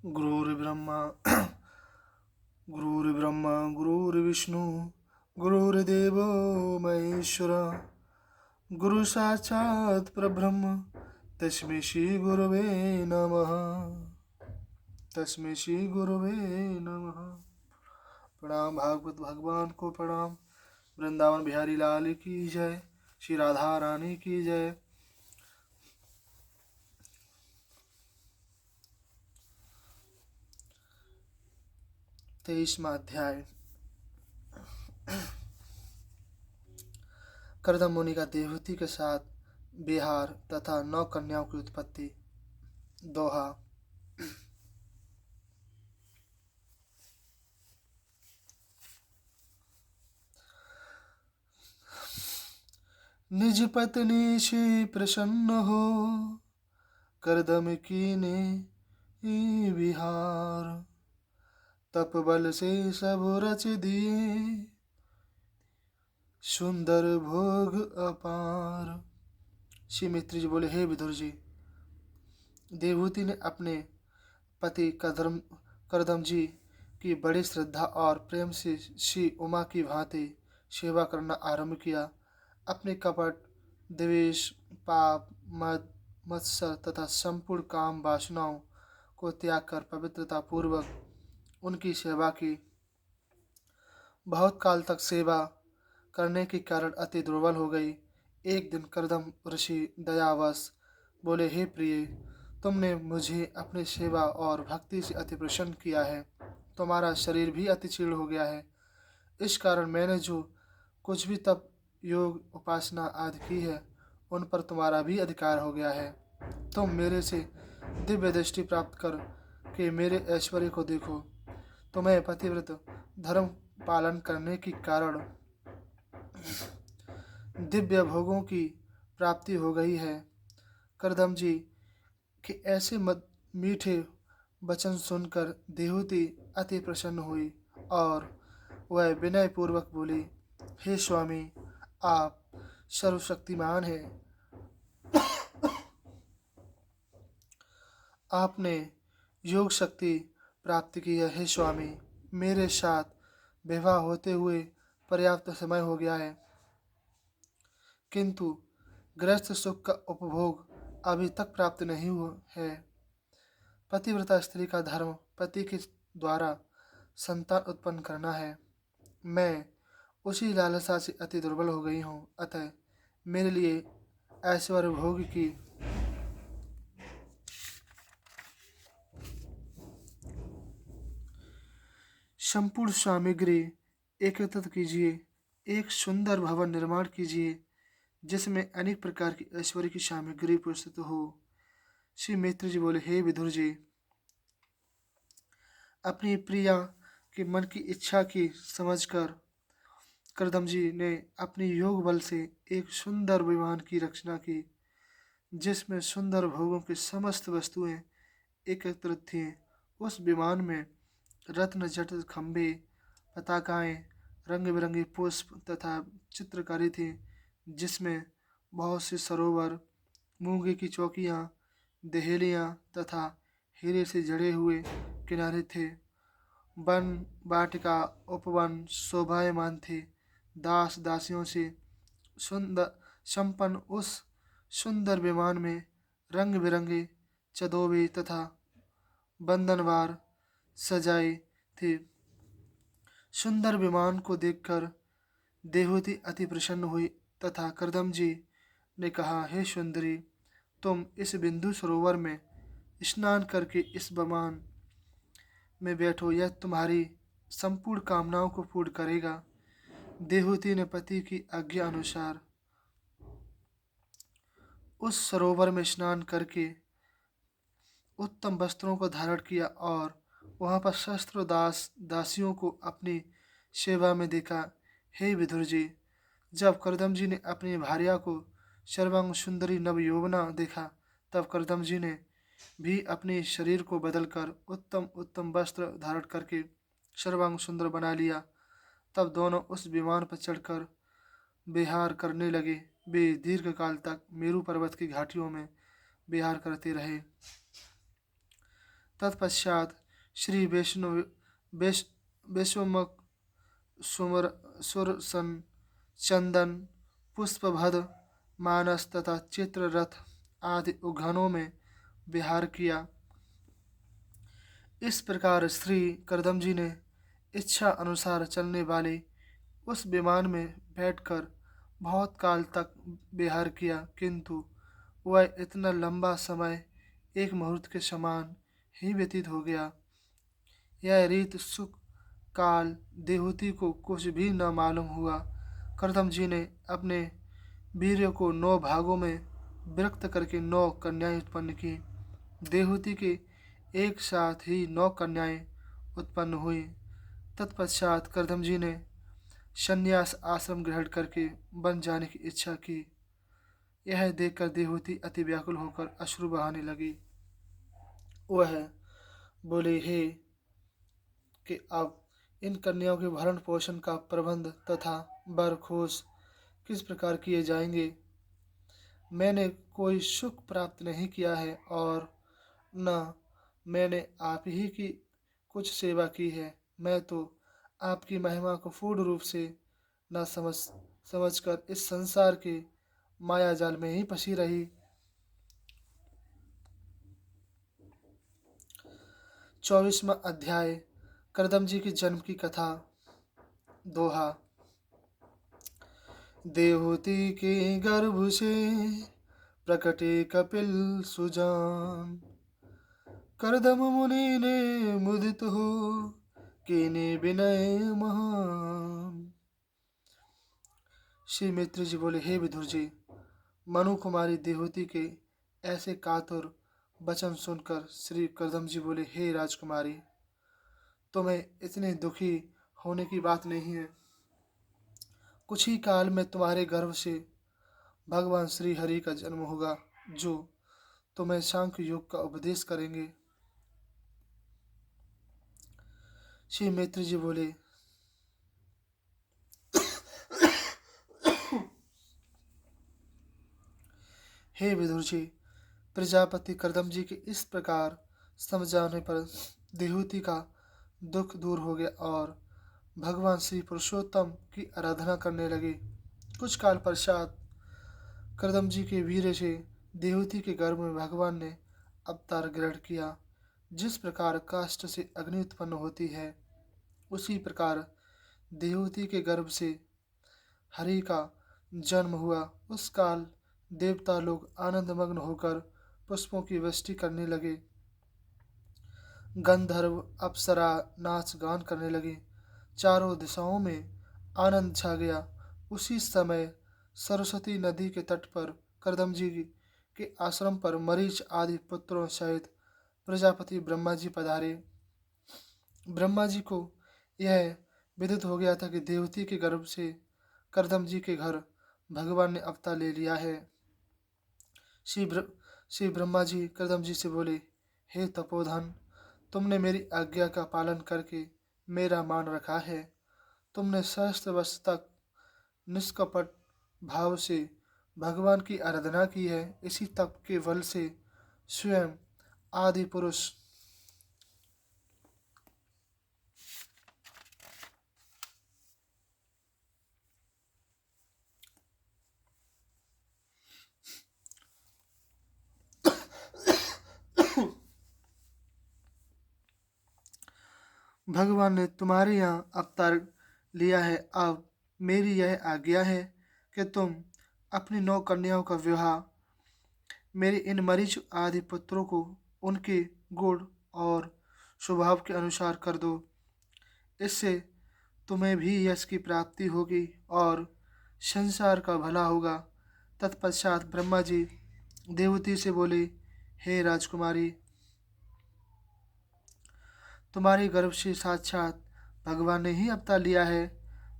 गुरुर्ब्रह्मा गुरुर्ब्रह्मा गुरुर्विष्णु गुरुर्देवो महेश्वर गुरु साक्षात् परब्रह्म तस्मै श्री गुरवे नमः। तस्मै श्री गुरवे नमः। प्रणाम भागवत भगवान को प्रणाम। वृंदावन बिहारी लाल की जय। श्री राधा रानी की जय। 23वां अध्याय। करदम मुनि का देवहूति के साथ विहार तथा 9 कन्याओं की उत्पत्ति। दोहा। निज पत्नी से प्रसन्न हो करदम कीने विहार, तप बल से सब रच दिए सुंदर भोग अपार। श्री मित्र जी बोले, हे विदुर जी, देवहूति ने अपने पति करदम जी की बड़ी श्रद्धा और प्रेम से श्री उमा की भांति सेवा करना आरंभ किया। अपने कपट, द्वेष, पाप, मद, मत्सर तथा संपूर्ण काम वासनाओं को त्याग कर पवित्रता पूर्वक उनकी सेवा की। बहुत काल तक सेवा करने के कारण अति दुर्बल हो गई। एक दिन करदम ऋषि दयावश बोले, हे प्रिय, तुमने मुझे अपनी सेवा और भक्ति से अति प्रसन्न किया है। तुम्हारा शरीर भी अति क्षीण हो गया है। इस कारण मैंने जो कुछ भी तप, योग, उपासना आदि की है, उन पर तुम्हारा भी अधिकार हो गया है। तुम मेरे से दिव्य दृष्टि प्राप्त कर के मेरे ऐश्वर्य को देखो। तुम्हें पतिव्रत धर्म पालन करने के कारण दिव्य भोगों की प्राप्ति हो गई है। करदम जी के ऐसे मीठे वचन सुनकर देवहूति अति प्रसन्न हुई और वह विनय पूर्वक बोली, हे स्वामी, आप सर्वशक्तिमान हैं। आपने योग शक्ति प्राप्त की है। हे स्वामी, मेरे साथ विवाह होते हुए पर्याप्त समय हो गया है, किंतु गृहस्थ सुख का उपभोग अभी तक प्राप्त नहीं हुआ है। पतिव्रता स्त्री का धर्म पति के द्वारा संतान उत्पन्न करना है। मैं उसी लालसा से अति दुर्बल हो गई हूँ। अतः मेरे लिए ऐश्वर्य भोग की संपूर्ण सामग्री एकत्रित कीजिए। एक सुंदर भवन निर्माण कीजिए जिसमें अनेक प्रकार की ऐश्वर्य की सामग्री प्रस्तुत हो। श्री मित्र जी बोले, हे विदुर जी, अपनी प्रिया के मन की इच्छा की समझकर करदम जी ने अपने योग बल से एक सुंदर विमान की रचना की, जिसमें सुंदर भोगों की समस्त वस्तुएं एकत्रित थीं। उस विमान में रत्न जटित खंभे, पताकाएं, रंग बिरंगे पुष्प तथा चित्रकारी थी, जिसमें बहुत से सरोवर, मूंगे की चौकियां, दहेलियां तथा हीरे से जड़े हुए किनारे थे। वन, वाटिका, उपवन शोभायमान थे। दास दासियों से सुंदर संपन्न उस सुंदर विमान में रंग बिरंगे चदोबे तथा बंधनवार सजाए थे। सुंदर विमान को देखकर देवहूति अति प्रसन्न हुई तथा करदम जी ने कहा, हे सुंदरी, तुम इस बिंदु सरोवर में स्नान करके इस विमान में बैठो, यह तुम्हारी संपूर्ण कामनाओं को पूर्ण करेगा। देवहूति ने पति की आज्ञा अनुसार उस सरोवर में स्नान करके उत्तम वस्त्रों को धारण किया और वहां पर शस्त्र दास दासियों को अपनी सेवा में देखा। हे विदुर जी, जब करदम जी ने अपनी भार्या को सर्वांग सुंदरी नव यौवना देखा, तब करदम जी ने भी अपने शरीर को बदलकर उत्तम उत्तम वस्त्र धारण करके सर्वांग सुंदर बना लिया। तब दोनों उस विमान पर चढ़कर विहार करने लगे। वे दीर्घकाल तक मेरू पर्वत की घाटियों में विहार करते रहे। तत्पश्चात श्री वैष्णव वैश वैश्वमुख सुमर सुरसन चंदन पुष्पभद्र मानस तथा चित्ररथ आदि उद्यानों में विहार किया। इस प्रकार श्री करदम जी ने इच्छा अनुसार चलने वाले उस विमान में बैठकर बहुत काल तक विहार किया, किंतु वह इतना लंबा समय एक मुहूर्त के समान ही व्यतीत हो गया। यह रीत सुख काल देहूति को कुछ भी न मालूम हुआ। करदम जी ने अपने वीर्य को 9 भागों में विरक्त करके 9 कन्याएं उत्पन्न की। देहूति के एक साथ ही 9 कन्याएं उत्पन्न हुई। तत्पश्चात करदम जी ने संन्यास आश्रम ग्रहण करके वन जाने की इच्छा की। यह देखकर देहूति अति व्याकुल होकर अश्रु बहाने लगी। वह बोले, हे कि अब इन कन्याओं के भरण पोषण का प्रबंध तथा वर खोज किस प्रकार किए जाएंगे। मैंने कोई सुख प्राप्त नहीं किया है और न मैंने आप ही की कुछ सेवा की है। मैं तो आपकी महिमा को पूर्ण रूप से न समझकर इस संसार के माया जाल में ही फंसी रही। 24वां अध्याय करदम जी के जन्म की कथा। दोहा। देहूति के गर्भ से प्रकटे कपिल सुजान, करदम मुनि ने मुदित हो कीने विनय महान। श्री मित्र जी बोले, हे विदुर जी, मनु कुमारी देहूति के ऐसे कातुर वचन सुनकर श्री करदम जी बोले, हे राजकुमारी, तुम्हें इतने दुखी होने की बात नहीं है। कुछ ही काल में तुम्हारे गर्भ से भगवान श्री हरि का जन्म होगा, जो तुम्हें सांख्य योग का उपदेश करेंगे। श्री मित्र जी बोले, हे विदुर जी, प्रजापति करदम जी के इस प्रकार समझाने पर देहूति का दुख दूर हो गया और भगवान श्री पुरुषोत्तम की आराधना करने लगे। कुछ काल पश्चात करदम जी के वीर्य से देहूति के गर्भ में भगवान ने अवतार ग्रहण किया। जिस प्रकार काष्ठ से अग्नि उत्पन्न होती है, उसी प्रकार देहूति के गर्भ से हरि का जन्म हुआ। उस काल देवता लोग आनंदमग्न होकर पुष्पों की वृष्टि करने लगे। गंधर्व अप्सरा नाच गान करने लगे। चारों दिशाओं में आनंद छा गया। उसी समय सरस्वती नदी के तट पर करदम जी के आश्रम पर मरीच आदि पुत्रों सहित प्रजापति ब्रह्मा जी पधारे। ब्रह्मा जी को यह विदित हो गया था कि देवती के गर्भ से करदम जी के घर भगवान ने अवतार ले लिया है। श्री ब्रह्मा जी करदम जी से बोले, हे तपोधन, तुमने मेरी आज्ञा का पालन करके मेरा मान रखा है। तुमने सहस्त्र वर्ष तक निष्कपट भाव से भगवान की आराधना की है। इसी तप के बल से स्वयं आदि पुरुष भगवान ने तुम्हारे यहाँ अवतार लिया है। अब मेरी यह आज्ञा है कि तुम अपनी 9 कन्याओं का विवाह मेरे इन मरीच आदि पुत्रों को उनके गुण और स्वभाव के अनुसार कर दो। इससे तुम्हें भी यश की प्राप्ति होगी और संसार का भला होगा। तत्पश्चात ब्रह्मा जी देवती से बोले, हे राजकुमारी, तुम्हारे गर्भ से साक्षात भगवान ने ही अवतार लिया है।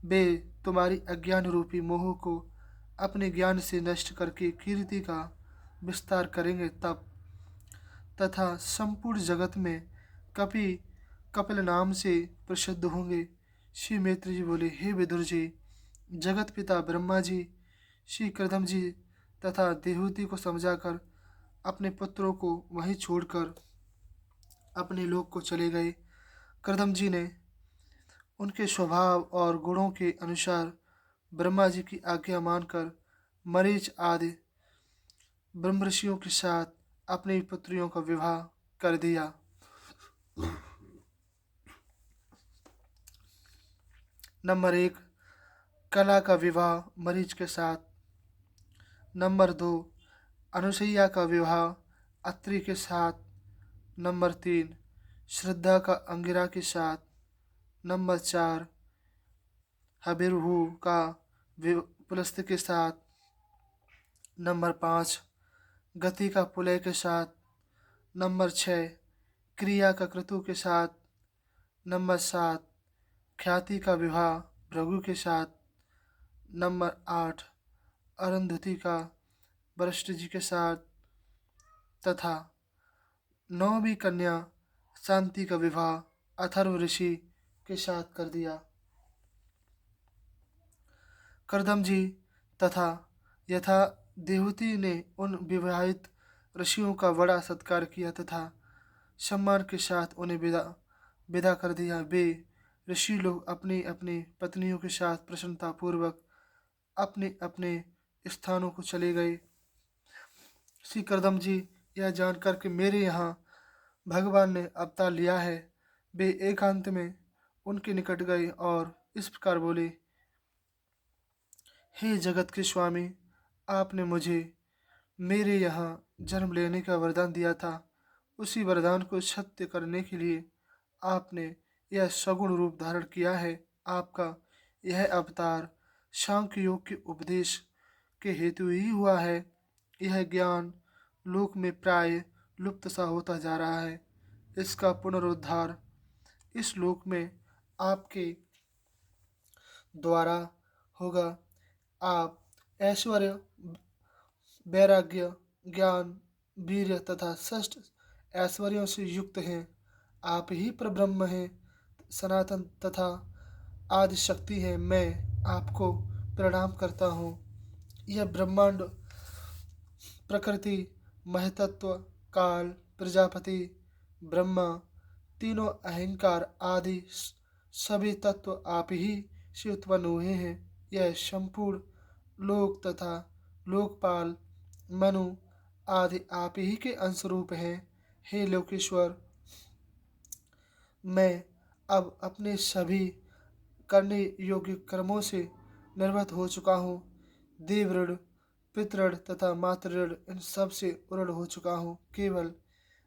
वे तुम्हारी अज्ञान रूपी मोह को अपने ज्ञान से नष्ट करके कीर्ति का विस्तार करेंगे तब तथा संपूर्ण जगत में कपिल नाम से प्रसिद्ध होंगे। श्री मित्र जी बोले, हे विदुर जी, जगत पिता ब्रह्मा जी श्री करदम जी तथा देहूति को समझाकर अपने पुत्रों को वहीं छोड़कर अपने लोक को चले गए। करदम जी ने उनके स्वभाव और गुणों के अनुसार ब्रह्मा जी की आज्ञा मानकर मरीच आदि ब्रह्मर्षियों के साथ अपनी पुत्रियों का विवाह कर दिया। नंबर 1, कला का विवाह मरीच के साथ। नंबर 2, अनुसैया का विवाह अत्रि के साथ। नंबर 3, श्रद्धा का अंगिरा के साथ। नंबर 4, हबिरहू का पुलस्त्य के साथ। नंबर 5, गति का पुलय के साथ। नंबर 6, क्रिया का क्रतु के साथ। नंबर 7, ख्याति का विवाह भृगु के साथ। नंबर 8, अरुंधति का वशिष्ठ जी के साथ तथा 9वीं कन्या शांति का विवाह अथर्व ऋषि के साथ कर दिया। करदम जी तथा यथा देवहूति ने उन विवाहित ऋषियों का बड़ा सत्कार किया तथा सम्मान के साथ उन्हें विदा विदा कर दिया। वे ऋषि लोग अपनी अपनी पत्नियों के साथ प्रसन्नतापूर्वक अपने अपने स्थानों को चले गए। श्री करदम जी यह जानकर कि मेरे यहाँ भगवान ने अवतार लिया है, वे एकांत में उनके निकट गए और इस प्रकार बोले, हे जगत के स्वामी, आपने मुझे मेरे यहाँ जन्म लेने का वरदान दिया था। उसी वरदान को सत्य करने के लिए आपने यह सगुण रूप धारण किया है। आपका यह अवतार सांख्य योग के उपदेश के हेतु ही हुआ है। यह ज्ञान लोक में प्राय लुप्त सा होता जा रहा है। इसका पुनरुद्धार इस लोक में आपके द्वारा होगा। आप ऐश्वर्य, वैराग्य, ज्ञान, वीर्य तथा षष्ठ ऐश्वर्यों से युक्त हैं। आप ही परब्रह्म हैं, सनातन तथा आदि शक्ति हैं। मैं आपको प्रणाम करता हूँ। यह ब्रह्मांड, प्रकृति, महतत्व, काल, प्रजापति, ब्रह्मा, तीनों अहंकार आदि सभी तत्व आप ही से उत्पन्न हुए हैं। यह संपूर्ण लोक तथा लोकपाल, मनु आदि आप ही के अंशरूप हैं। हे लोकेश्वर, मैं अब अपने सभी करने योग्य कर्मों से निर्वृत हो चुका हूँ। देवऋण, पितृण तथा मातृऋण इन सब से उऋण हो चुका हूँ। केवल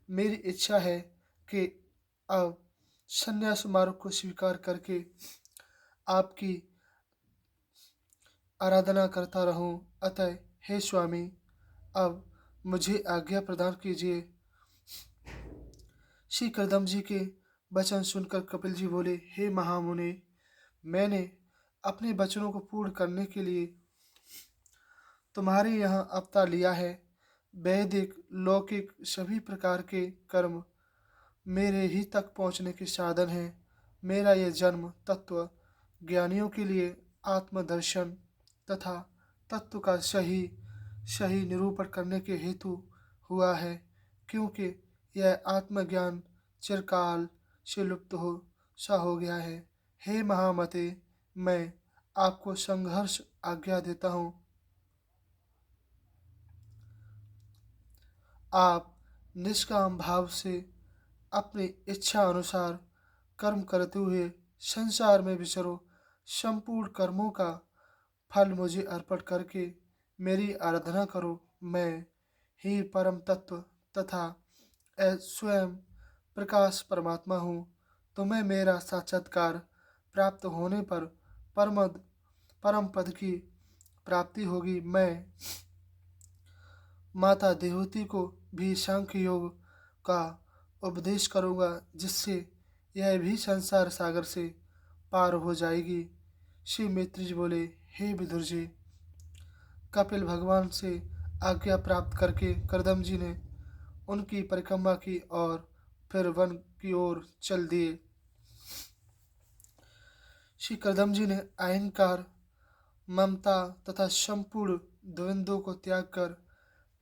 मेरी इच्छा है कि अब संन्यास मार्ग को स्वीकार करके आपकी आराधना करता रहूं। अतः हे स्वामी, अब मुझे आज्ञा प्रदान कीजिए। श्री करदम जी के वचन सुनकर कपिल जी बोले, हे महामुनि, मैंने अपने वचनों को पूर्ण करने के लिए तुम्हारे यहाँ अवतार लिया है। वैदिक, लौकिक सभी प्रकार के कर्म मेरे ही तक पहुँचने के साधन हैं। मेरा यह जन्म तत्व ज्ञानियों के लिए आत्मदर्शन तथा तत्व का सही सही निरूपण करने के हेतु हुआ है, क्योंकि यह आत्मज्ञान चिरकाल से लुप्त हो सा हो गया है। हे महामते, मैं आपको संघर्ष आज्ञा देता हूँ। आप निष्काम भाव से अपनी इच्छा अनुसार कर्म करते हुए संसार में विचरो। संपूर्ण कर्मों का फल मुझे अर्पण करके मेरी आराधना करो। मैं ही परम तत्व तथा स्वयं प्रकाश परमात्मा हूँ। तुम्हें मेरा साक्षात्कार प्राप्त होने पर परम पद की प्राप्ति होगी। मैं माता देवहूति को भी सांख्य योग का उपदेश करूँगा, जिससे यह भी संसार सागर से पार हो जाएगी। श्री मैत्री जी बोले, हे विदुर जी, कपिल भगवान से आज्ञा प्राप्त करके करदम जी ने उनकी परिक्रमा की और फिर वन की ओर चल दिए। श्री करदम जी ने अहंकार, ममता तथा संपूर्ण द्वंद्वों को त्याग कर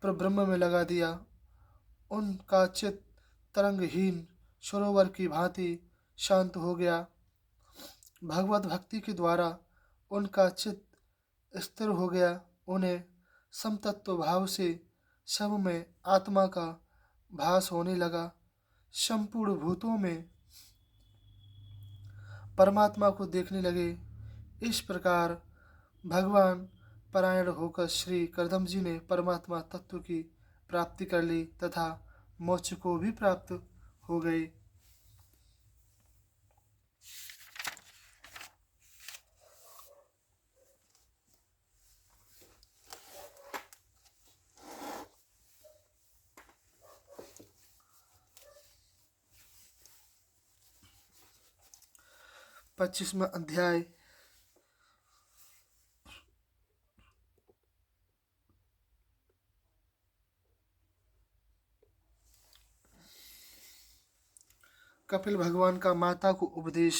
ब्रह्म में लगा दिया। उनका चित्त तरंगहीन सरोवर की भांति शांत हो गया। भगवत भक्ति के द्वारा उनका चित्त स्थिर हो गया। उन्हें समतत्व भाव से सब में आत्मा का भास होने लगा। संपूर्ण भूतों में परमात्मा को देखने लगे। इस प्रकार भगवान परायण होकर श्री करदम जी ने परमात्मा तत्व की प्राप्ति कर ली तथा मोक्ष को भी प्राप्त हो गए। पच्चीसवां अध्याय। कपिल भगवान का माता को उपदेश।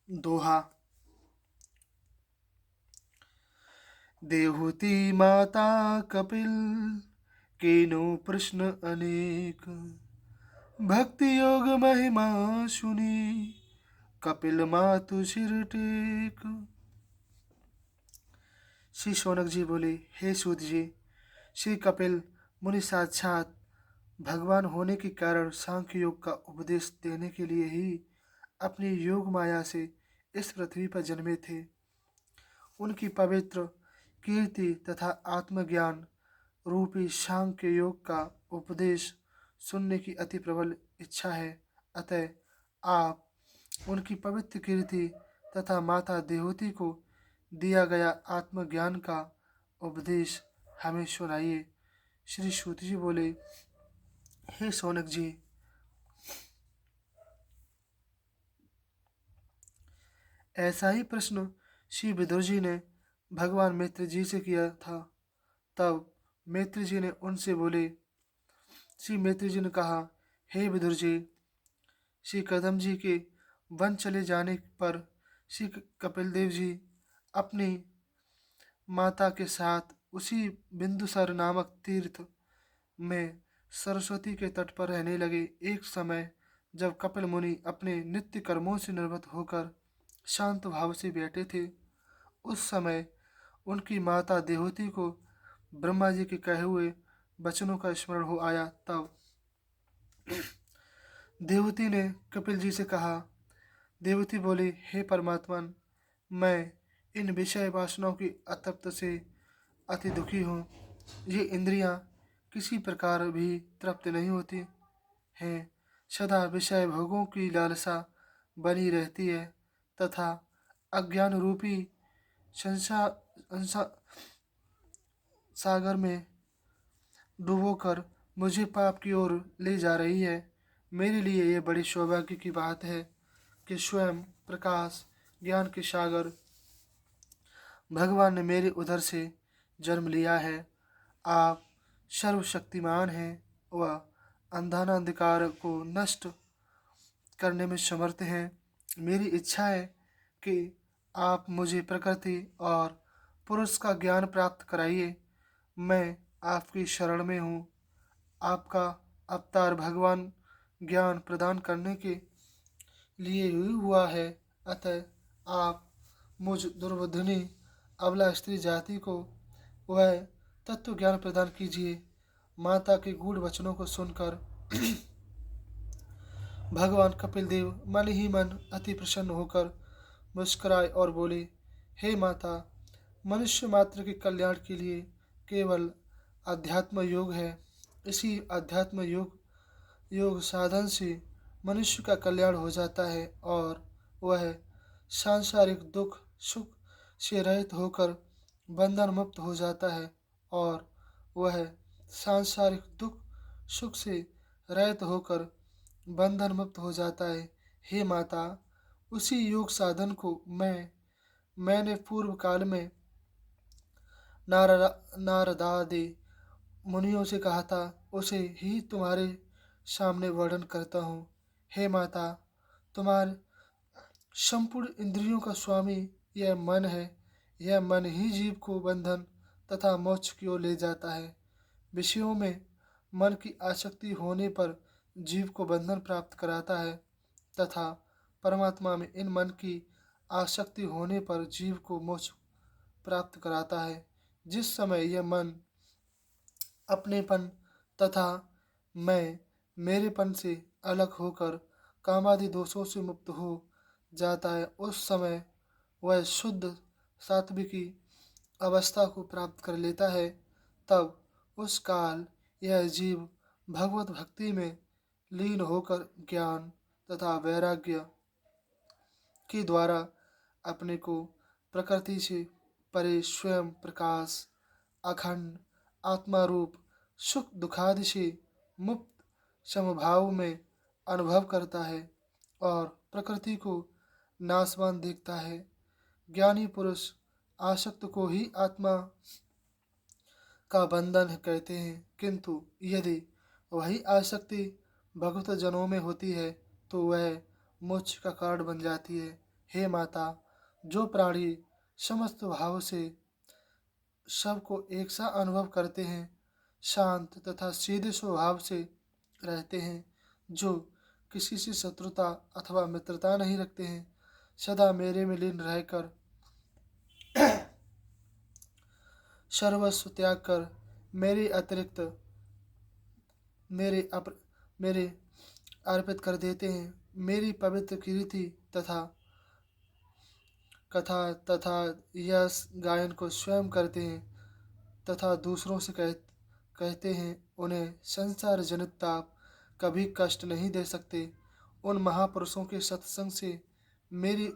दोहा। देहूति माता कपिल केनो प्रश्न अनेक, भक्ति योग महिमा सुनी कपिल मातु सिर टेक। श्री शौनक जी बोले, हे सूत जी, श्री कपिल मुनि साक्षात भगवान होने के कारण सांख्य योग का उपदेश देने के लिए ही अपनी योग माया से इस पृथ्वी पर जन्मे थे। उनकी पवित्र कीर्ति तथा आत्मज्ञान रूपी सांख्य योग का उपदेश सुनने की अति प्रबल इच्छा है। अतः आप उनकी पवित्र कीर्ति तथा माता देवहूति को दिया गया आत्मज्ञान का उपदेश हमें सुनाइए। श्री सूत जी बोले, हे शौनक जी, ऐसा ही प्रश्न श्री विदुर जी ने भगवान मित्र जी से किया था। तब मित्र जी ने उनसे बोले, श्री मित्र जी ने कहा, हे विदुर जी, श्री कदम जी के वन चले जाने पर श्री कपिल देव जी अपनी माता के साथ उसी बिंदुसर नामक तीर्थ में सरस्वती के तट पर रहने लगे। एक समय जब कपिल मुनि अपने नित्य कर्मों से निवृत्त होकर शांत भाव से बैठे थे, उस समय उनकी माता देवहूति को ब्रह्मा जी के कहे हुए वचनों का स्मरण हो आया। तब देवहूति ने कपिल जी से कहा। देवहूति बोली, हे परमात्मन, मैं इन विषय वासनाओं की अतृप्त से अति दुखी हूँ। ये इंद्रियां किसी प्रकार भी तृप्त नहीं होती हैं, सदा विषय भोगों की लालसा बनी रहती है तथा अज्ञान रूपी सागर में डुबोकर मुझे पाप की ओर ले जा रही है। मेरे लिए यह बड़ी सौभाग्य की बात है कि स्वयं प्रकाश ज्ञान के सागर भगवान ने मेरे उधर से जन्म लिया है। आप सर्वशक्तिमान हैं व अंधानाधिकार को नष्ट करने में समर्थ हैं। मेरी इच्छा है कि आप मुझे प्रकृति और पुरुष का ज्ञान प्राप्त कराइए। मैं आपकी शरण में हूँ। आपका अवतार भगवान ज्ञान प्रदान करने के लिए ही हुआ है। अतः आप मुझ दुर्बुद्धि अबला स्त्री जाति को वह तत्व ज्ञान प्रदान कीजिए। माता के गूढ़ वचनों को सुनकर भगवान कपिल देव मन ही मन अति प्रसन्न होकर मुस्कुराए और बोले, हे माता, मनुष्य मात्र के कल्याण के लिए केवल अध्यात्म योग है। इसी अध्यात्म योग साधन से मनुष्य का कल्याण हो जाता है और वह सांसारिक दुख सुख से रहित होकर बंधन मुक्त हो जाता है और वह सांसारिक दुख सुख से रहित होकर बंधन मुक्त हो जाता है। हे माता, उसी योग साधन को मैंने पूर्व काल में नारदादि मुनियों से कहा था, उसे ही तुम्हारे सामने वर्णन करता हूँ। हे माता, तुम्हारे संपूर्ण इंद्रियों का स्वामी यह मन है। यह मन ही जीव को बंधन तथा मोक्ष की ओर ले जाता है। विषयों में मन की आसक्ति होने पर जीव को बंधन प्राप्त कराता है तथा परमात्मा में इन मन की आसक्ति होने पर जीव को मोक्ष प्राप्त कराता है। जिस समय यह मन अपनेपन तथा मैं मेरेपन से अलग होकर कामादि दोषों से मुक्त हो जाता है, उस समय वह शुद्ध सात्विकी अवस्था को प्राप्त कर लेता है। तब उस काल यह जीव भगवत भक्ति में लीन होकर ज्ञान तथा वैराग्य के द्वारा अपने को प्रकृति से परे स्वयं प्रकाश अखंड आत्मा रूप सुख दुखादि से मुक्त समभाव में अनुभव करता है और प्रकृति को नाशवान देखता है। ज्ञानी पुरुष आसक्त को ही आत्मा का बंधन कहते हैं, किंतु यदि वही आसक्ति भगवत जनों में होती है तो वह मोक्ष का कारण बन जाती है। हे माता, जो प्राणी समस्त भाव से सबको एक सा अनुभव करते हैं, शांत तथा सीधे स्वभाव से रहते हैं, जो किसी से शत्रुता अथवा मित्रता नहीं रखते हैं, सदा मेरे में लीन रहकर सर्वस्व त्याग कर मेरे अतिरिक्त मेरे अप मेरे अर्पित कर देते हैं, मेरी पवित्र कीर्ति तथा कथा तथा यश गायन को स्वयं करते हैं तथा दूसरों से कहते हैं, उन्हें संसार जनित ताप कभी कष्ट नहीं दे सकते। उन महापुरुषों के सत्संग से मेरी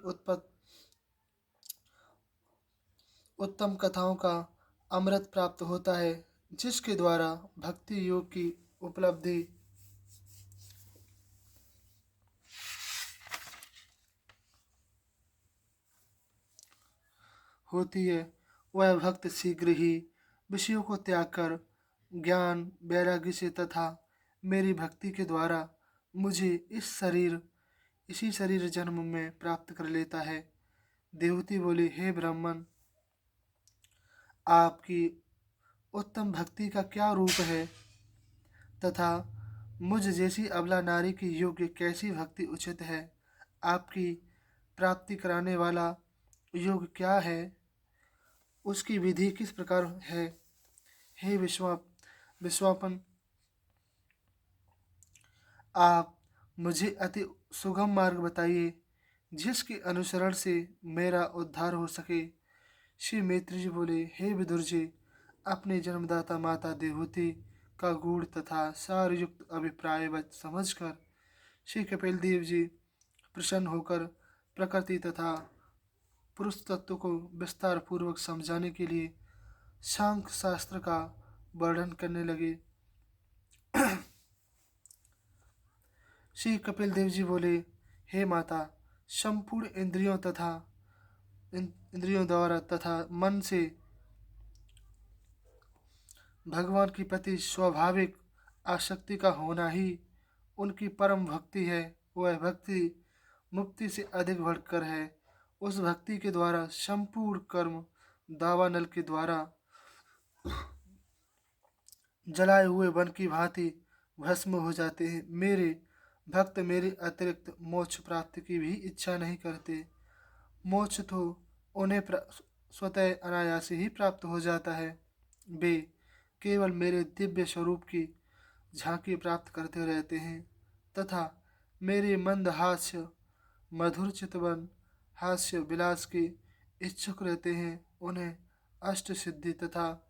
उत्तम कथाओं का अमृत प्राप्त होता है, जिसके द्वारा भक्ति योग की उपलब्धि होती है। वह भक्त शीघ्र ही विषयों को त्याग कर ज्ञान वैराग्य से तथा मेरी भक्ति के द्वारा मुझे इसी शरीर जन्म में प्राप्त कर लेता है। देवती बोली, हे ब्राह्मण, आपकी उत्तम भक्ति का क्या रूप है तथा मुझ जैसी अबला नारी की योग्य कैसी भक्ति उचित है? आपकी प्राप्ति कराने वाला योग क्या है? उसकी विधि किस प्रकार है? हे विश्वापन, आप मुझे अति सुगम मार्ग बताइए, जिसके अनुसरण से मेरा उद्धार हो सके। श्री मैत्री जी बोले, हे विदुर जी, अपने जन्मदाता माता देवहूति का गूढ़ तथा सारयुक्त अभिप्राय समझकर श्री कपिल देव जी प्रसन्न होकर प्रकृति तथा पुरुष तत्व को विस्तार पूर्वक समझाने के लिए सांख्य शास्त्र का वर्णन करने लगे। श्री कपिल देव जी बोले, हे माता, संपूर्ण इंद्रियों द्वारा तथा मन से भगवान के प्रति स्वाभाविक आसक्ति का होना ही उनकी परम भक्ति है। वह भक्ति मुक्ति से अधिक बढ़कर है। उस भक्ति के द्वारा संपूर्ण कर्म दावानल के द्वारा जलाए हुए वन की भांति भस्म हो जाते हैं। मेरे भक्त मेरे अतिरिक्त मोक्ष प्राप्ति की भी इच्छा नहीं करते। मोक्ष तो उन्हें स्वतः अनायास ही प्राप्त हो जाता है। वे केवल मेरे दिव्य स्वरूप की झांकी प्राप्त करते रहते हैं तथा मेरे मंद हास्य मधुर चितवन हास्य विलास के इच्छुक रहते हैं। उन्हें अष्ट सिद्धि तथा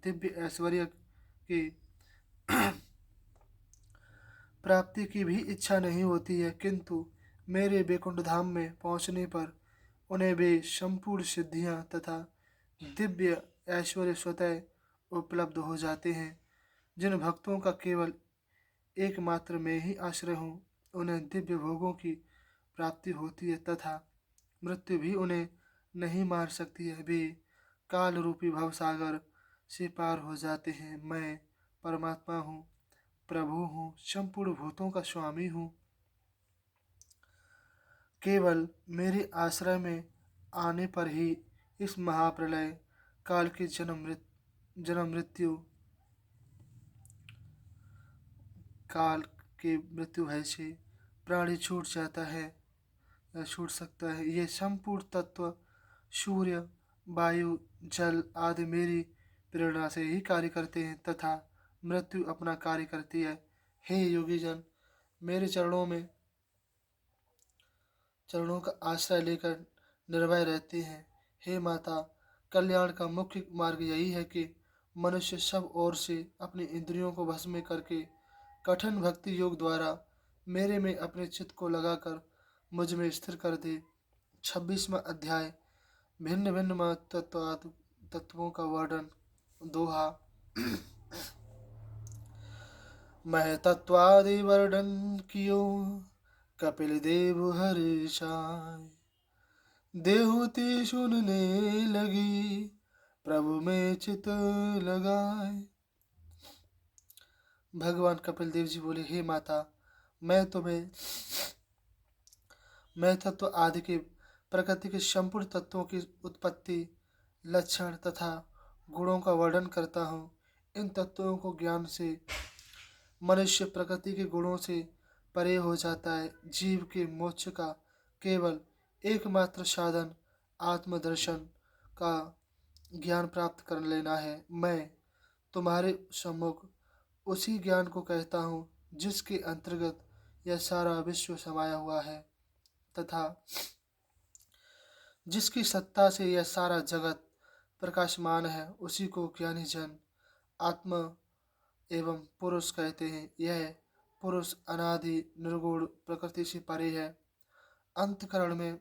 दिव्य ऐश्वर्य की प्राप्ति की भी इच्छा नहीं होती है, किंतु मेरे बैकुंठ धाम में पहुँचने पर उन्हें वे संपूर्ण सिद्धियाँ तथा दिव्य ऐश्वर्य स्वतः उपलब्ध हो जाते हैं। जिन भक्तों का केवल एकमात्र मैं ही आश्रय हूँ, उन्हें दिव्य भोगों की प्राप्ति होती है तथा मृत्यु भी उन्हें नहीं मार सकती है। वे काल रूपी भवसागर से पार हो जाते हैं। मैं परमात्मा हूँ, प्रभु हूँ, संपूर्ण भूतों का स्वामी हूँ। केवल मेरे आश्रय में आने पर ही इस महाप्रलय काल के जन्म मृत्यु काल के मृत्यु भय से प्राणी छूट जाता है या छूट सकता है। ये संपूर्ण तत्व सूर्य, वायु, जल आदि मेरी प्रेरणा से ही कार्य करते हैं तथा मृत्यु अपना कार्य करती है। हे योगी जन, मेरे चरणों का आश्रय लेकर निर्भय रहते हैं। हे माता, कल्याण का मुख्य मार्ग यही है कि मनुष्य सब ओर से अपनी इंद्रियों को भस्म में करके कठिन भक्ति योग द्वारा मेरे में अपने चित्त को लगाकर मुझ में स्थिर कर दे। 26वां अध्याय, भिन्न भिन्न तत्वों का वर्णन। दोहा। मैं तत्वादि वर्णन कियो, कपिल देव हर्षाय। देहूति सुनने लगी, प्रभु में चित लगाए। भगवान कपिल देव जी बोले, हे माता, मैं तुम्हें मैं तत्व आदि के प्रकृति के संपूर्ण तत्वों की उत्पत्ति, लक्षण तथा गुणों का वर्णन करता हूँ। इन तत्वों को ज्ञान से मनुष्य प्रकृति के गुणों से परे हो जाता है। जीव के मोक्ष का केवल एकमात्र साधन आत्मदर्शन का ज्ञान प्राप्त कर लेना है। मैं तुम्हारे सम्मुख उसी ज्ञान को कहता हूँ जिसके अंतर्गत यह सारा विश्व समाया हुआ है तथा जिसकी सत्ता से यह सारा जगत प्रकाशमान है। उसी को ज्ञानी जन आत्मा एवं पुरुष कहते हैं। यह पुरुष अनादि निर्गुण प्रकृति से परे है, अंतःकरण में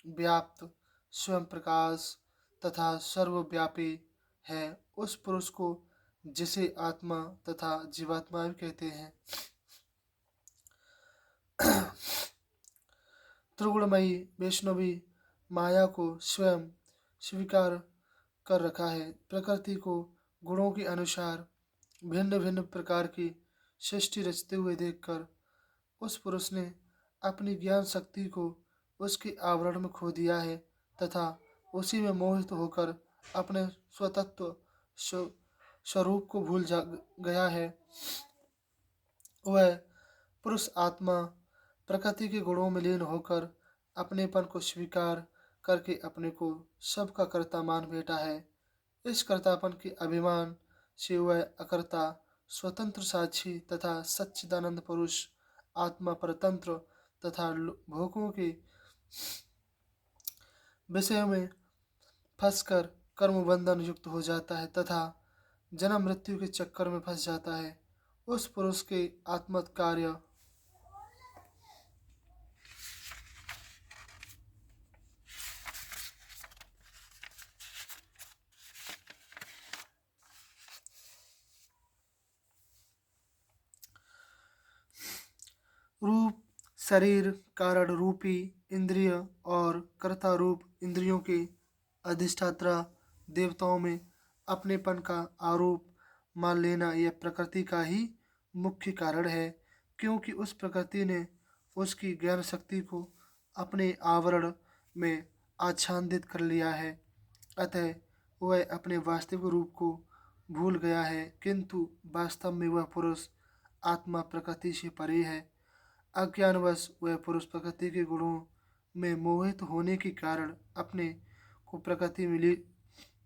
व्याप्त स्वयं प्रकाश तथा सर्वव्यापी है। उस पुरुष को जिसे आत्मा तथा जीवात्मा भी कहते हैं। त्रिगुणमयी वैष्णवी माया को स्वयं स्वीकार कर रखा है। प्रकृति को गुणों के अनुसार भिन्न भिन्न प्रकार की सृष्टि रचते हुए देखकर उस पुरुष ने अपनी ज्ञान शक्ति को उसके आवरण में खो दिया है तथा उसी में मोहित होकर अपने स्वतत्व स्वरूप को भूल जा गया है। वह पुरुष आत्मा प्रकृति के गुणों में लीन होकर अपनेपन को स्वीकार करके अपने को सबका कर्ता मान बैठा है। इस कर्तापन के अभिमान से वह अकर्ता, स्वतंत्र साक्षी तथा सच्चिदानंद पुरुष आत्मा परतंत्र तथा भोगों के विषय में फंसकर कर्म बंधन युक्त हो जाता है तथा जन्म मृत्यु के चक्कर में फंस जाता है। उस पुरुष के आत्मत कार्य रूप, शरीर कारण रूपी इंद्रिय और कर्ता रूप इंद्रियों के अधिष्ठात्रा देवताओं में अपनेपन का आरोप मान लेना यह प्रकृति का ही मुख्य कारण है, क्योंकि उस प्रकृति ने उसकी ज्ञान शक्ति को अपने आवरण में आच्छादित कर लिया है। अतः वह अपने वास्तविक रूप को भूल गया है, किंतु वास्तव में वह पुरुष आत्मा प्रकृति से परे है। अज्ञानवश वह पुरुष प्रकृति के गुणों में मोहित होने के कारण अपने को प्रकृति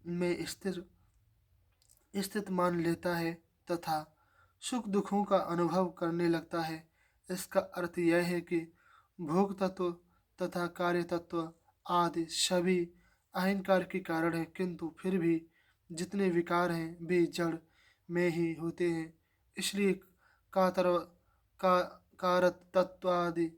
में स्थित मान लेता है तथा सुख दुखों का अनुभव करने लगता है। इसका अर्थ यह है कि भोग तत्व तथा कार्य तत्व आदि सभी अहंकार के कारण हैं, किंतु फिर भी जितने विकार हैं वे जड़ में ही होते हैं। इसलिए कातर का कारक तत्वादि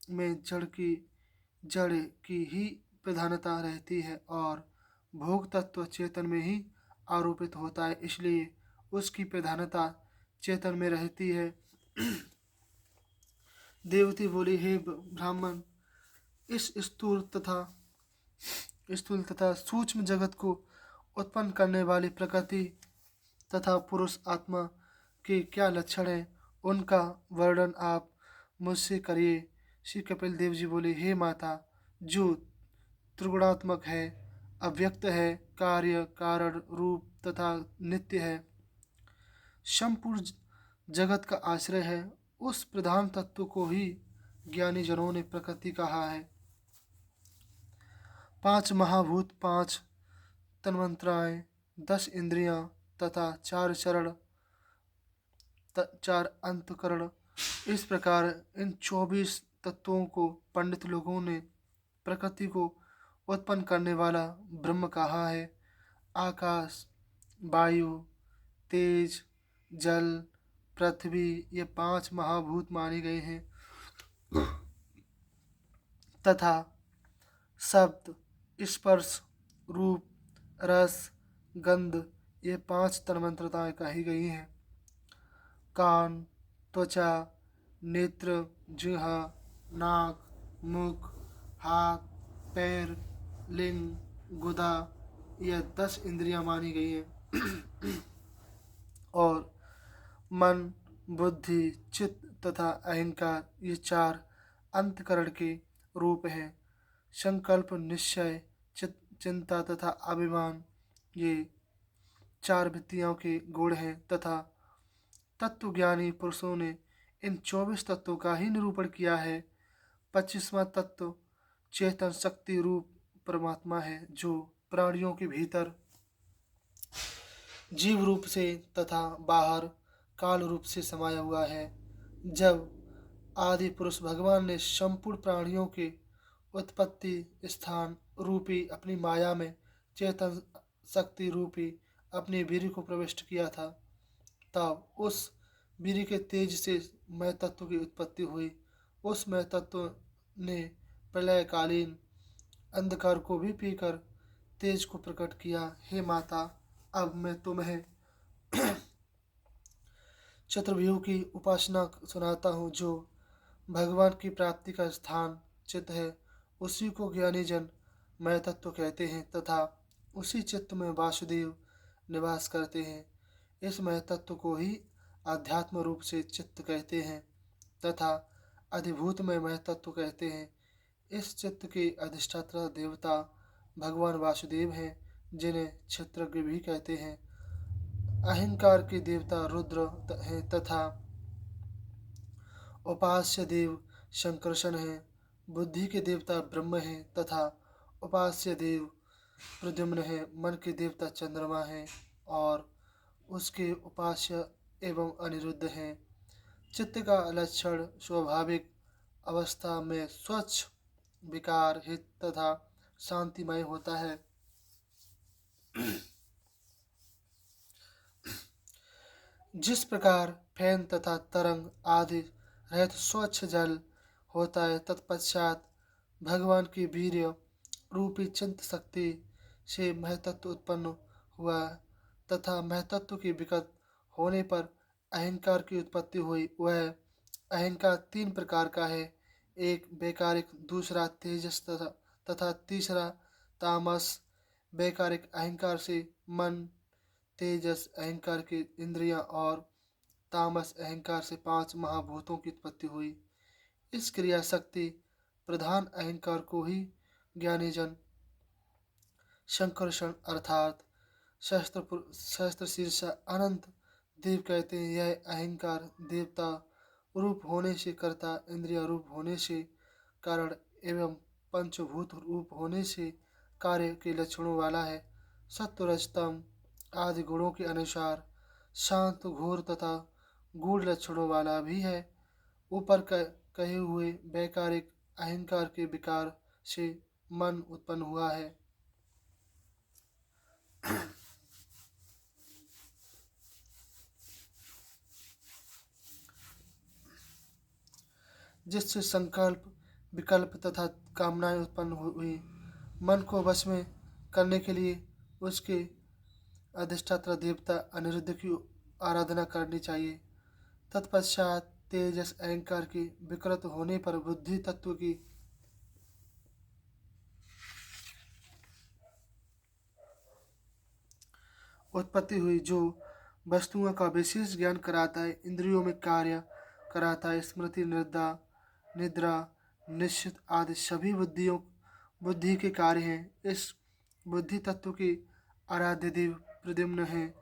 में जड़ की ही प्रधानता रहती है और भोग तत्व चेतन में ही आरोपित होता है, इसलिए उसकी प्रधानता चेतन में रहती है। देवती बोली, हे ब्राह्मण, इस स्थूल तथा सूक्ष्म जगत को उत्पन्न करने वाली प्रकृति तथा पुरुष आत्मा के क्या लक्षण हैं, उनका वर्णन आप मुझसे करिए। श्री कपिल देव जी बोले, हे माता, जो त्रिगुणात्मक है, अव्यक्त है, कार्य कारण रूप तथा नित्य है, संपूर्ण जगत का आश्रय है, उस प्रधान तत्व को ही ज्ञानी जनों ने प्रकृति कहा है। पांच महाभूत, पांच तन्मात्राएं, 10 इंद्रियां तथा 4 चरण, चार अंतकरण, इस प्रकार इन 24 तत्वों को पंडित लोगों ने प्रकृति को उत्पन्न करने वाला ब्रह्म कहा है। आकाश, वायु, तेज, जल, पृथ्वी, ये 5 महाभूत माने गए हैं तथा शब्द, स्पर्श, रूप, रस, गंध, ये 5 तन्मात्राएं कही गई हैं। कान, त्वचा, नेत्र, जिह्वा, नाक, मुख, हाथ, पैर, लिंग, गुदा, यह 10 इंद्रियां मानी गई हैं। और मन, बुद्धि, चित्त तथा अहंकार, ये 4 अंतकरण के रूप हैं। संकल्प, निश्चय, चिंता तथा अभिमान, ये 4 वृत्तियों के गुण हैं तथा तत्वज्ञानी पुरुषों ने इन 24 तत्वों का ही निरूपण किया है। 25वां तत्व चेतन शक्ति रूप परमात्मा है, जो प्राणियों के भीतर जीव रूप से तथा बाहर काल रूप से समाया हुआ है। जब आदि पुरुष भगवान ने संपूर्ण प्राणियों के उत्पत्ति स्थान रूपी अपनी माया में चेतन शक्ति रूपी अपने वीर्य को प्रविष्ट किया था, तब उस वीर्य के तेज से मैं तत्व की उत्पत्ति हुई। उस मैं तत्व ने प्रलयकालीन अंधकार को भी पीकर तेज को प्रकट किया। हे माता, अब मैं तुम्हें चतुर्व्यूह की उपासना सुनाता हूँ, जो भगवान की प्राप्ति का स्थान चित्त है। उसी को ज्ञानी जन मैं तत्व कहते हैं तथा उसी चित्त में वासुदेव निवास करते हैं। इस मैं तत्व को ही आध्यात्म रूप से चित्त कहते हैं तथा अधिभूत में मैं तत्व कहते हैं। इस चित्त के अधिष्ठाता देवता भगवान वासुदेव हैं, जिन्हें क्षेत्रज्ञ भी कहते हैं। अहंकार के देवता रुद्र हैं तथा उपास्य देव शंकरशन हैं। बुद्धि के देवता ब्रह्म हैं तथा उपास्य देव प्रद्युम्न हैं। मन के देवता चंद्रमा हैं और उसके उपास्य एवं अनिरुद्ध हैं। चित्त का लक्षण स्वाभाविक अवस्था में स्वच्छ, विकार हित तथा शांतिमय होता है। जिस प्रकार फैन तथा तरंग आदि रहित स्वच्छ जल होता है, तत्पश्चात भगवान की वीर्य रूपी चिंत शक्ति से महतत्व उत्पन्न हुआ तथा महतत्व के विकट होने पर अहंकार की उत्पत्ति हुई। वह अहंकार 3 प्रकार का है, एक वैकारिक, दूसरा तेजस तथा तीसरा तामस। वैकारिक अहंकार से मन, तेजस अहंकार की इंद्रियां और तामस अहंकार से 5 महाभूतों की उत्पत्ति हुई। इस क्रिया शक्ति प्रधान अहंकार को ही ज्ञानी जन शंकरषण अर्थात सहस्त्र शीर्ष अनंत देव कहते हैं। यह अहंकार देवता रूप होने से, कर्ता इंद्रिय रूप होने से, कारण एवं पंचभूत रूप होने से कार्य के लक्षणों वाला है। सत्व रजतम आदि गुणों के अनुसार शांत, घोर तथा गूढ़ लक्षणों वाला भी है। ऊपर कहे हुए वैकारिक अहंकार के विकार से मन उत्पन्न हुआ है, जिससे संकल्प, विकल्प तथा कामनाएं उत्पन्न हुई। मन को वश में करने के लिए उसके अधिष्ठाता देवता अनिरुद्ध की आराधना करनी चाहिए। तत्पश्चात तेजस अहंकार के विकृत होने पर बुद्धि तत्व की उत्पत्ति हुई, जो वस्तुओं का विशेष ज्ञान कराता है, इंद्रियों में कार्य कराता है। स्मृति, निद्रा, निश्चित आदि सभी बुद्धि के कार्य हैं। इस बुद्धि तत्व के आराध्य देव प्रद्युम्न हैं।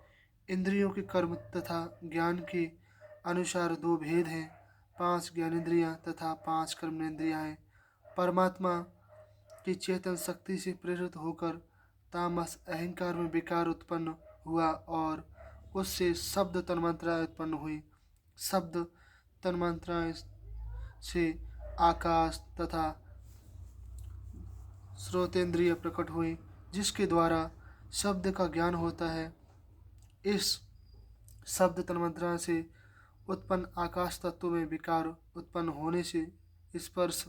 इंद्रियों के कर्म तथा ज्ञान के अनुसार दो भेद हैं, 5 ज्ञानेंद्रियां तथा 5 कर्मेंद्रियां हैं। परमात्मा की चेतन शक्ति से प्रेरित होकर तामस अहंकार में विकार उत्पन्न हुआ और उससे शब्द तन्मात्राएं उत्पन्न हुई। शब्द तन्मात्राएं से आकाश तथा श्रोतेंद्रिय प्रकट हुई, जिसके द्वारा शब्द का ज्ञान होता है। इस शब्द तन्मात्रा से उत्पन्न आकाश तत्व में विकार उत्पन्न होने से स्पर्श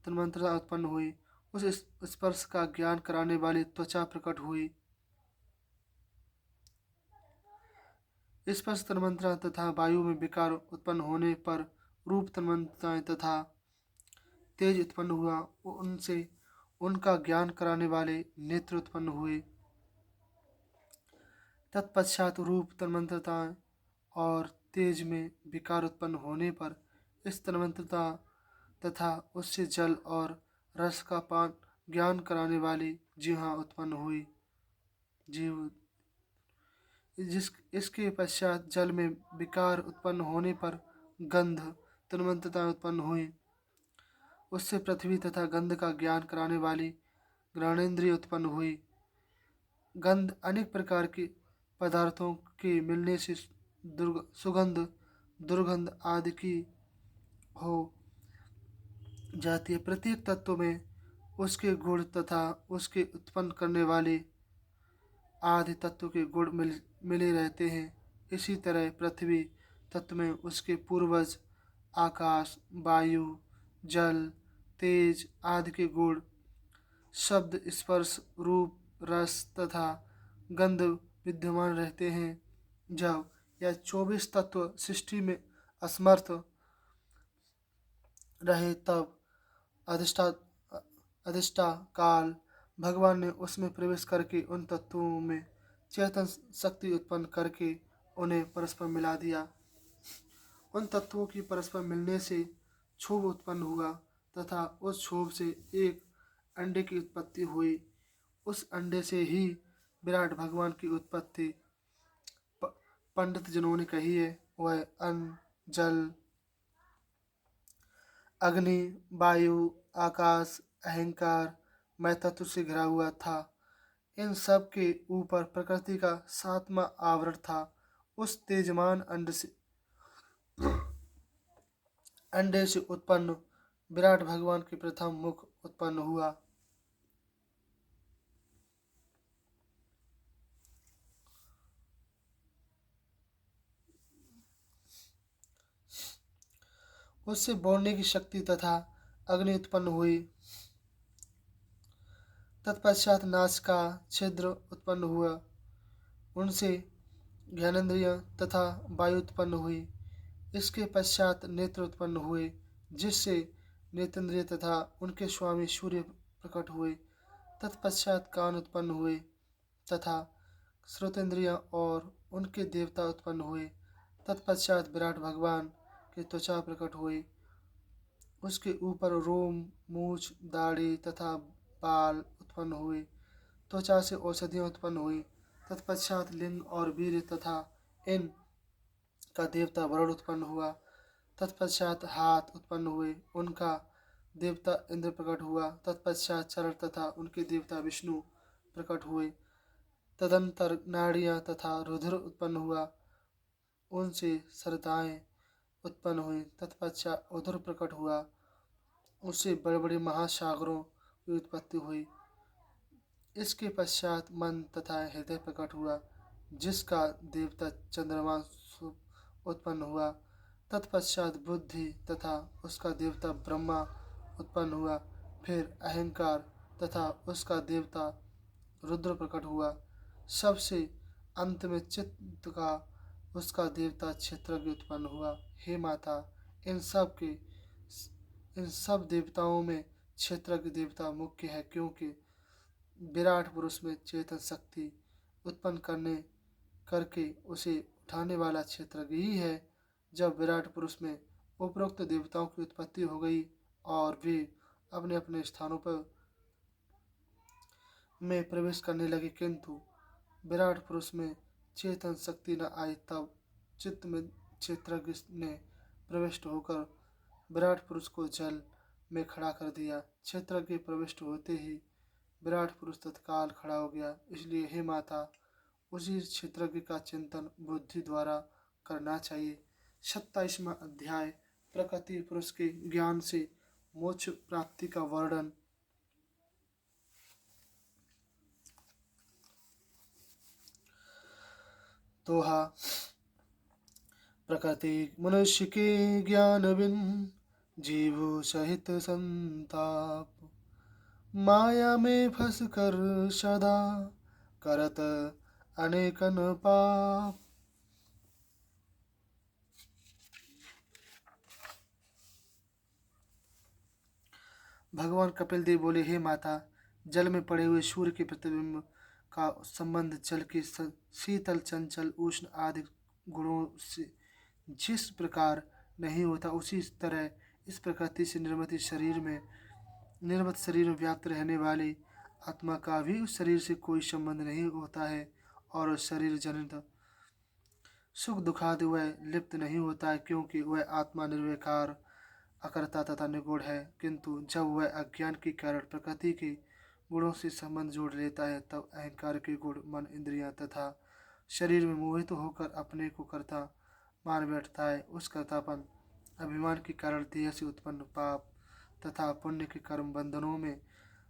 तन्मात्रा उत्पन्न हुई। उस स्पर्श का ज्ञान कराने वाली त्वचा प्रकट हुई। स्पर्श तन्मात्रा तथा वायु में विकार उत्पन्न होने पर रूप तन्मात्राएं तथा तेज उत्पन्न हुआ। उनसे उनका ज्ञान कराने वाले नेत्र उत्पन्न हुए। तत्पश्चात रूप तन्मात्राएं और तेज में विकार उत्पन्न होने पर इस तन्मात्रता तथा उससे जल और रस का पान ज्ञान कराने वाली जिह्वा उत्पन्न हुई। जीव जिस इसके पश्चात जल में विकार उत्पन्न होने पर गंध तन्मात्रता उत्पन्न हुई। उससे पृथ्वी तथा गंध का ज्ञान कराने वाली घ्राणेन्द्रिय उत्पन्न हुई। गंध अनेक प्रकार के पदार्थों के मिलने से सुगंध दुर्गंध आदि की हो जाती है। प्रत्येक तत्व में उसके गुण तथा उसके उत्पन्न करने वाले आदि तत्व के गुण मिले रहते हैं। इसी तरह पृथ्वी तत्व में उसके पूर्वज आकाश वायु जल तेज आदि के गुण शब्द स्पर्श रूप रस तथा गंध विद्यमान रहते हैं। जब यह 24 तत्व सृष्टि में असमर्थ रहे तब अधिष्ठा अधिष्ठा काल भगवान ने उसमें प्रवेश करके उन तत्वों में चेतन शक्ति उत्पन्न करके उन्हें परस्पर मिला दिया। उन तत्वों की परस्पर मिलने से क्षोभ उत्पन्न हुआ तथा उस क्षोभ से एक अंडे की उत्पत्ति हुई। उस अंडे से ही विराट भगवान की उत्पत्ति पंडित जनों ने कही है। वह अन्न जल अग्नि वायु आकाश अहंकार मैं तत्व से घिरा हुआ था। इन सब के ऊपर प्रकृति का 7वां आवरण था। उस तेजमान अंडे से उत्पन्न विराट भगवान के प्रथम मुख उत्पन्न हुआ। उससे बोलने की शक्ति तथा अग्नि उत्पन्न हुई। तत्पश्चात नाश का छिद्र उत्पन्न हुआ। उनसे ज्ञानेंद्रिय तथा वायु उत्पन्न हुई। इसके पश्चात नेत्र उत्पन्न हुए, जिससे नेत्रेंद्रिय तथा उनके स्वामी सूर्य प्रकट हुए। तत्पश्चात कान उत्पन्न हुए तथा श्रोतेंद्रिय और उनके देवता उत्पन्न हुए। तत्पश्चात विराट भगवान की त्वचा प्रकट हुई। उसके ऊपर रोम मूछ दाढ़ी तथा बाल उत्पन्न हुए। त्वचा से औषधियाँ उत्पन्न हुई। तत्पश्चात लिंग और वीर्य तथा इन का देवता वरुण उत्पन्न हुआ। तत्पश्चात हाथ उत्पन्न हुए, उनका देवता इंद्र प्रकट हुआ। तत्पश्चात चरण तथा उनके देवता विष्णु प्रकट हुए। तदंतर नाड़ियाँ तथा रुधिर उत्पन्न हुआ, उनसे सरताएँ उत्पन्न हुई। तत्पश्चात उदर प्रकट हुआ, उससे बड़े बड़े महासागरों की उत्पत्ति हुई। इसके पश्चात मन तथा हृदय प्रकट हुआ, जिसका देवता चंद्रमा उत्पन्न हुआ। तत्पश्चात बुद्धि तथा उसका देवता ब्रह्मा उत्पन्न हुआ। फिर अहंकार तथा उसका देवता रुद्र प्रकट हुआ। सबसे अंत में चित्त का उसका देवता क्षेत्रज्ञ उत्पन्न हुआ। हे माता, इन सब देवताओं में क्षेत्रज्ञ देवता मुख्य है, क्योंकि विराट पुरुष में चेतन शक्ति उत्पन्न करके उसे उठाने वाला क्षेत्रज्ञ ही है। जब विराट पुरुष में उपरोक्त देवताओं की उत्पत्ति हो गई और वे अपने अपने स्थानों पर में प्रवेश करने लगे, किंतु विराट पुरुष में चेतन शक्ति न आई तब चित्त में क्षेत्रज्ञ ने प्रविष्ट होकर विराट पुरुष को जल में खड़ा कर दिया। क्षेत्रज्ञ प्रविष्ट होते ही विराट पुरुष तत्काल खड़ा हो गया। इसलिए हे माता, उसी क्षेत्रज्ञ का चिंतन बुद्धि द्वारा करना चाहिए। 27वां अध्याय प्रकृति पुरुष के ज्ञान से मोक्ष प्राप्ति का वर्णन। दोहा। प्रकृति मनुष्य के ज्ञान बिन जीवो सहित संताप, माया में फंस कर सदा करत अनेकन पाप। भगवान कपिल देव बोले, हे माता, जल में पड़े हुए सूर्य के प्रतिबिंब का संबंध जल के शीतल, चंचल, उष्ण आदि गुणों से जिस प्रकार नहीं होता, उसी तरह इस प्रकृति से निर्मित शरीर में व्याप्त रहने वाली आत्मा का भी उस शरीर से कोई संबंध नहीं होता है और शरीर जनित सुख दुखादि वह लिप्त नहीं होता है, क्योंकि वह आत्मा निर्विकार, अकर्ता तथा निगुण है। किंतु जब वह अज्ञान के कारण प्रकृति के गुणों से संबंध जोड़ लेता है, तब अहंकार के गुण, मन, इंद्रियां तथा शरीर में मोहित होकर अपने को कर्ता मान बैठता है। उस कर्तापन अभिमान के कारण देह से उत्पन्न पाप तथा पुण्य के कर्म बंधनों में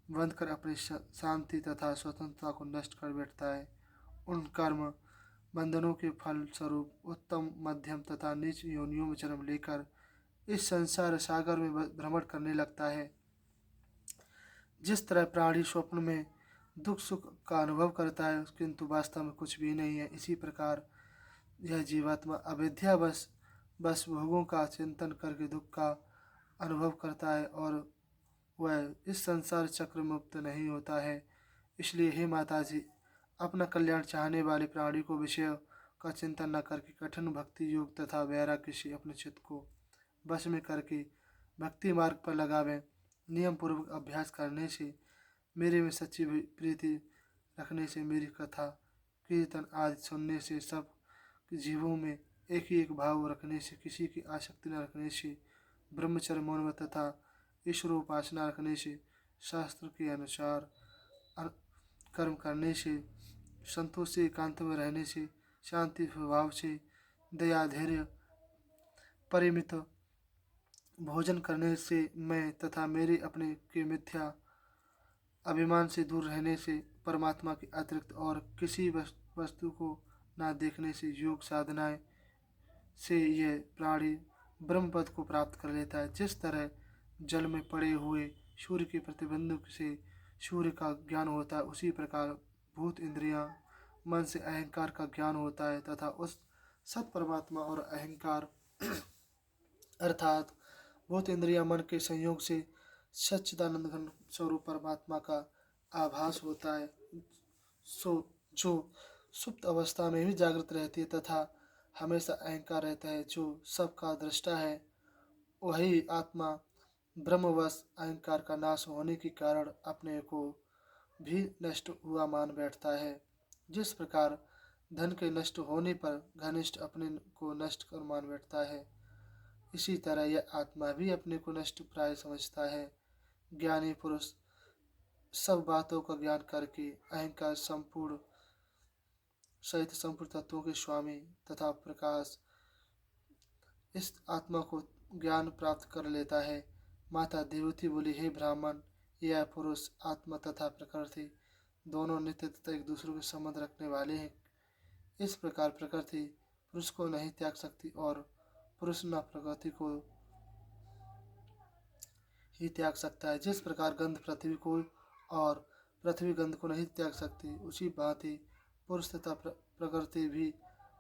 बंध कर अपनी शांति तथा स्वतंत्रता को नष्ट कर बैठता है। उन कर्म बंधनों के फल स्वरूप उत्तम, मध्यम तथा नीच योनियों में जन्म लेकर इस संसार सागर में भ्रमण करने लगता है। जिस तरह प्राणी स्वप्न में दुख सुख का अनुभव करता है, किंतु वास्तव में कुछ भी नहीं है, इसी प्रकार यह जीवात्मा अविद्या बस भोगों का चिंतन करके दुख का अनुभव करता है और वह इस संसार चक्र मुक्त नहीं होता है। इसलिए हे माता जी, अपना कल्याण चाहने वाले प्राणी को विषय का चिंतन न करके कठिन भक्ति योग तथा वैराग्य से अपने चित्त को बस में करके भक्ति मार्ग पर लगावें। नियम पूर्वक अभ्यास करने से, मेरे में सच्ची प्रीति रखने से, मेरी कथा कीर्तन आदि सुनने से, सब जीवों में एक ही एक भाव रखने से, किसी की आसक्ति न रखने से, ब्रह्मचर्य मौन तथा ईश्वर उपासना रखने से, शास्त्र के अनुसार कर्म करने से, संतोष से, एकांत में रहने से, शांति स्वभाव से, दया धैर्य परिमित भोजन करने से, मैं तथा मेरे अपने के मिथ्या अभिमान से दूर रहने से, परमात्मा के अतिरिक्त और किसी वस्तु को ना देखने से, योग साधनाएं से यह प्राणी ब्रह्म पद को प्राप्त कर लेता है। जिस तरह जल में पड़े हुए सूर्य के प्रतिबिंब से सूर्य का ज्ञान होता है, उसी प्रकार भूत इंद्रियां मन से अहंकार का ज्ञान होता है तथा उस सत परमात्मा और अहंकार अर्थात भूत इंद्रिया मन के संयोग से सच्चिदानंद घन स्वरूप परमात्मा का आभास होता है। जो सुप्त अवस्था में भी जागृत रहती है तथा हमेशा अहंकार रहता है, जो सबका दृष्टा है, वही आत्मा ब्रह्मवश अहंकार का नाश होने के कारण अपने को भी नष्ट हुआ मान बैठता है। जिस प्रकार धन के नष्ट होने पर घनिष्ठ अपने को नष्ट कर मान बैठता है, इसी तरह यह आत्मा भी अपने को नष्ट प्राय समझता है। ज्ञानी पुरुष सब बातों का ज्ञान करके अहंकार सहित संपूर्ण तत्वों के स्वामी तथा प्रकाश इस आत्मा को ज्ञान प्राप्त कर लेता है। माता देवती बोली, हे ब्राह्मण, यह पुरुष आत्मा तथा प्रकृति दोनों नित्य तथा एक दूसरे के संबंध रखने वाले हैं। इस प्रकार प्रकृति पुरुष को नहीं त्याग सकती और पुरुष न प्रकृति को ही त्याग सकता है। जिस प्रकार गंध पृथ्वी को और पृथ्वी गंध को नहीं त्याग सकती, उसी भांति पुरुष तथा प्रकृति भी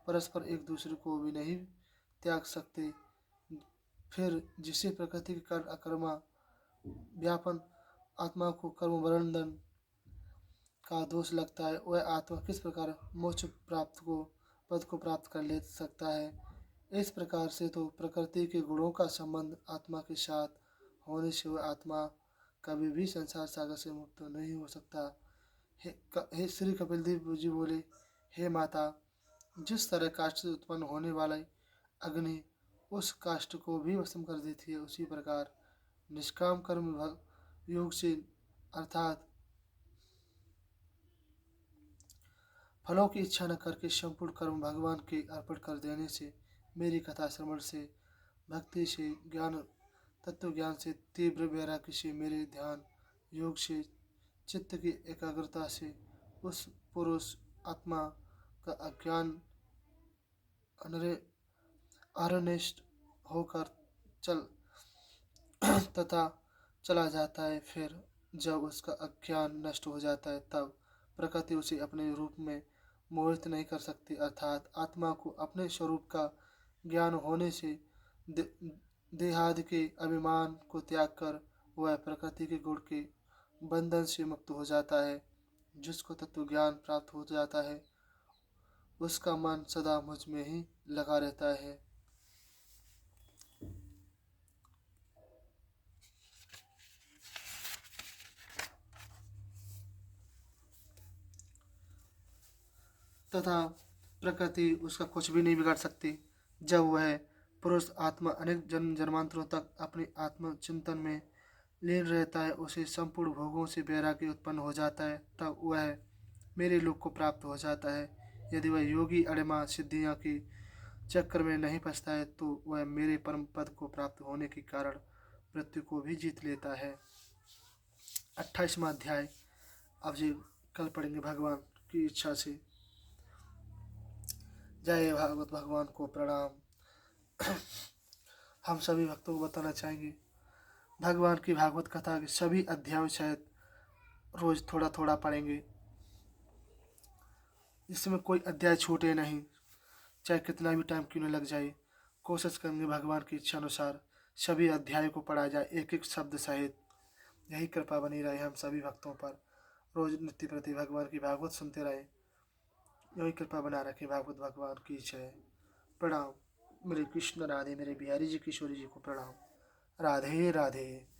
परस्पर एक दूसरे को भी नहीं त्याग सकते। फिर जिसे प्रकृति के कारण अकर्मा व्यापन आत्मा को कर्म वर्णन का दोष लगता है, वह आत्मा किस प्रकार मोक्ष पद को प्राप्त कर ले सकता है। इस प्रकार से तो प्रकृति के गुणों का संबंध आत्मा के साथ होने से वह आत्मा कभी भी संसार सागर से मुक्त नहीं हो सकता। हे श्री कपिल देव जी बोले, हे माता, जिस तरह काष्ठ से उत्पन्न होने वाला अग्नि उस काष्ठ को भी भस्म कर देती है, उसी प्रकार निष्काम कर्म योग से अर्थात फलों की इच्छा न करके संपूर्ण कर्म भगवान के अर्पण कर देने से, मेरी कथा श्रवण से, भक्ति से, ज्ञान तत्व ज्ञान से, तीव्र वैराग्य से, मेरे ध्यान योग से, चित्त की एकाग्रता से उस पुरुष आत्मा का अज्ञान अनिष्ट होकर चल तथा चला जाता है। फिर जब उसका अज्ञान नष्ट हो जाता है तब प्रकृति उसे अपने रूप में मोहित नहीं कर सकती, अर्थात आत्मा को अपने स्वरूप का ज्ञान होने से दे, देहादि के अभिमान को त्याग कर वह प्रकृति के गुण के बंधन से मुक्त हो जाता है। जिसको तत्व ज्ञान प्राप्त हो जाता है उसका मन सदा मुझ में ही लगा रहता है। तथा प्रकृति उसका कुछ भी नहीं बिगाड़ सकती। जब वह पुरुष आत्मा अनेक जन्म जन्मांतरों तक अपने आत्म चिंतन में लीन रहता है, उसे संपूर्ण भोगों से वैराग्य उत्पन्न हो जाता है, तब वह मेरे लोक को प्राप्त हो जाता है। यदि वह योगी अणिमा सिद्धियां के चक्कर में नहीं फंसता है तो वह मेरे परम पद को प्राप्त होने के कारण मृत्यु को भी जीत लेता है। 28वां अध्याय अब जी कल पढ़ेंगे भगवान की इच्छा से। जय भागवत भगवान को प्रणाम। हम सभी भक्तों को बताना चाहेंगे भगवान की भागवत कथा के सभी अध्याय शायद रोज थोड़ा थोड़ा पढ़ेंगे, इसमें कोई अध्याय छूटे नहीं, चाहे कितना भी टाइम क्यों न लग जाए। कोशिश करेंगे भगवान की इच्छा अनुसार सभी अध्यायों को पढ़ा जाए एक एक शब्द सहित। यही कृपा बनी रहे हम सभी भक्तों पर, रोज नित्य प्रति भगवान की भागवत सुनते रहे। यही कृपा बना रखे भागवत भगवान की इच्छा है। प्रणाम। मेरे कृष्ण राधे, मेरे बिहारी जी किशोरी जी को प्रणाम। राधे राधे।